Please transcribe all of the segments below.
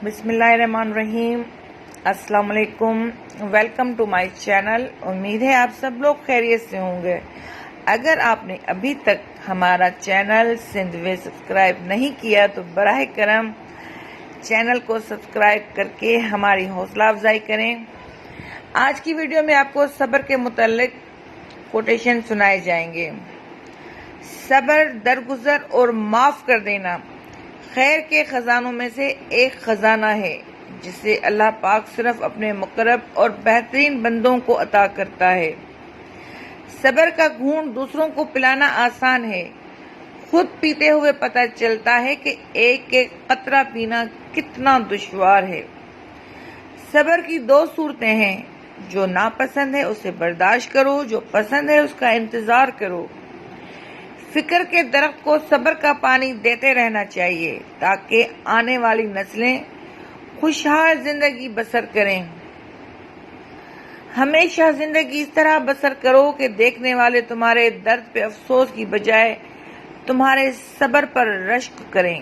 بسم اللہ الرحمن الرحیم۔ السلام علیکم، ویلکم ٹو مائی چینل۔ امید ہے آپ سب لوگ خیریت سے ہوں گے۔ اگر آپ نے ابھی تک ہمارا چینل سندھ وے سبسکرائب نہیں کیا تو براہ کرم چینل کو سبسکرائب کر کے ہماری حوصلہ افزائی کریں۔ آج کی ویڈیو میں آپ کو صبر کے متعلق کوٹیشن سنائے جائیں گے۔ صبر، درگزر اور معاف کر دینا خیر کے خزانوں میں سے ایک خزانہ ہے جسے اللہ پاک صرف اپنے مقرب اور بہترین بندوں کو عطا کرتا ہے۔ صبر کا گھونٹ دوسروں کو پلانا آسان ہے، خود پیتے ہوئے پتہ چلتا ہے کہ ایک ایک قطرہ پینا کتنا دشوار ہے۔ صبر کی دو صورتیں ہیں، جو ناپسند ہے اسے برداشت کرو، جو پسند ہے اس کا انتظار کرو۔ فکر کے درخت کو صبر کا پانی دیتے رہنا چاہیے تاکہ آنے والی نسلیں خوشحال زندگی بسر کریں۔ ہمیشہ زندگی اس طرح بسر کرو کہ دیکھنے والے تمہارے درد پہ افسوس کی بجائے تمہارے صبر پر رشک کریں۔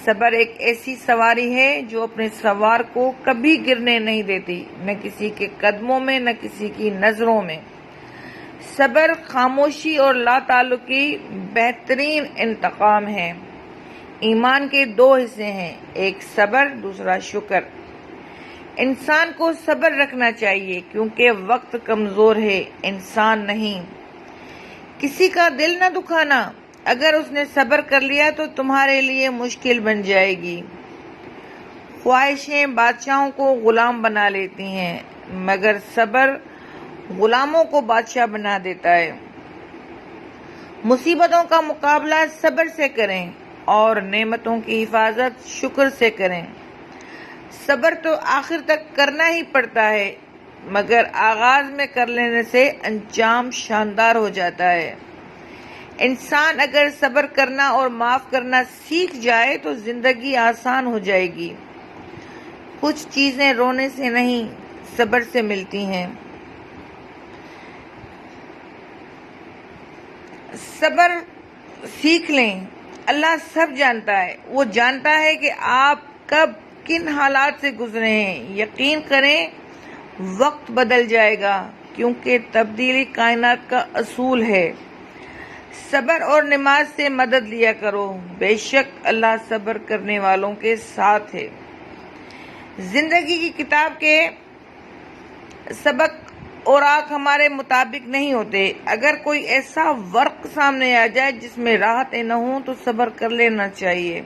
صبر ایک ایسی سواری ہے جو اپنے سوار کو کبھی گرنے نہیں دیتی، نہ کسی کے قدموں میں نہ کسی کی نظروں میں۔ صبر خاموشی اور لا تعلقی بہترین انتقام ہے۔ ایمان کے دو حصے ہیں، ایک صبر، دوسرا شکر۔ انسان کو صبر رکھنا چاہیے کیونکہ وقت کمزور ہے، انسان نہیں۔ کسی کا دل نہ دکھانا، اگر اس نے صبر کر لیا تو تمہارے لیے مشکل بن جائے گی۔ خواہشیں بادشاہوں کو غلام بنا لیتی ہیں مگر صبر غلاموں کو بادشاہ بنا دیتا ہے۔ مصیبتوں کا مقابلہ صبر سے کریں اور نعمتوں کی حفاظت شکر سے کریں۔ صبر تو آخر تک کرنا ہی پڑتا ہے مگر آغاز میں کر لینے سے انجام شاندار ہو جاتا ہے۔ انسان اگر صبر کرنا اور معاف کرنا سیکھ جائے تو زندگی آسان ہو جائے گی۔ کچھ چیزیں رونے سے نہیں، صبر سے ملتی ہیں۔ صبر سیکھ لیں، اللہ سب جانتا ہے، وہ جانتا ہے کہ آپ کب کن حالات سے گزرے ہیں۔ یقین کریں وقت بدل جائے گا کیونکہ تبدیلی کائنات کا اصول ہے۔ صبر اور نماز سے مدد لیا کرو، بے شک اللہ صبر کرنے والوں کے ساتھ ہے۔ زندگی کی کتاب کے سبق اوراق ہمارے مطابق نہیں ہوتے۔ اگر کوئی ایسا ورق سامنے آ جائے جس میں راحتیں نہ ہوں تو صبر کر لینا چاہیے۔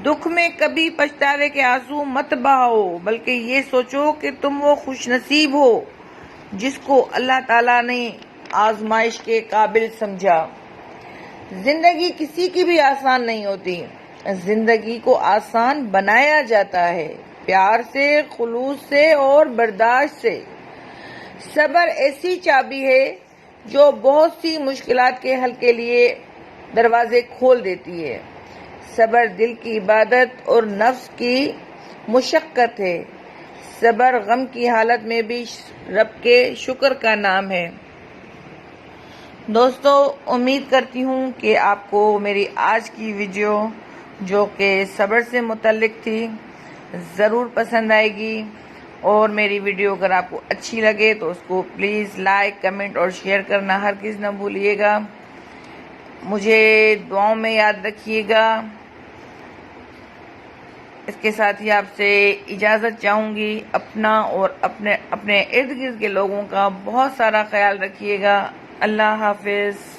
دکھ میں کبھی پچھتاوے کے آنسو مت بہاؤ بلکہ یہ سوچو کہ تم وہ خوش نصیب ہو جس کو اللہ تعالیٰ نے آزمائش کے قابل سمجھا۔ زندگی کسی کی بھی آسان نہیں ہوتی، زندگی کو آسان بنایا جاتا ہے پیار سے، خلوص سے اور برداشت سے۔ صبر ایسی چابی ہے جو بہت سی مشکلات کے حل کے لیے دروازے کھول دیتی ہے۔ صبر دل کی عبادت اور نفس کی مشقت ہے۔ صبر غم کی حالت میں بھی رب کے شکر کا نام ہے۔ دوستو، امید کرتی ہوں کہ آپ کو میری آج کی ویڈیو جو کہ صبر سے متعلق تھی ضرور پسند آئے گی، اور میری ویڈیو اگر آپ کو اچھی لگے تو اس کو پلیز لائک، کمنٹ اور شیئر کرنا ہرگز نہ بھولیے گا۔ مجھے دعاؤں میں یاد رکھیے گا۔ اس کے ساتھ ہی آپ سے اجازت چاہوں گی۔ اپنا اور اپنے ارد گرد کے لوگوں کا بہت سارا خیال رکھیے گا۔ اللہ حافظ۔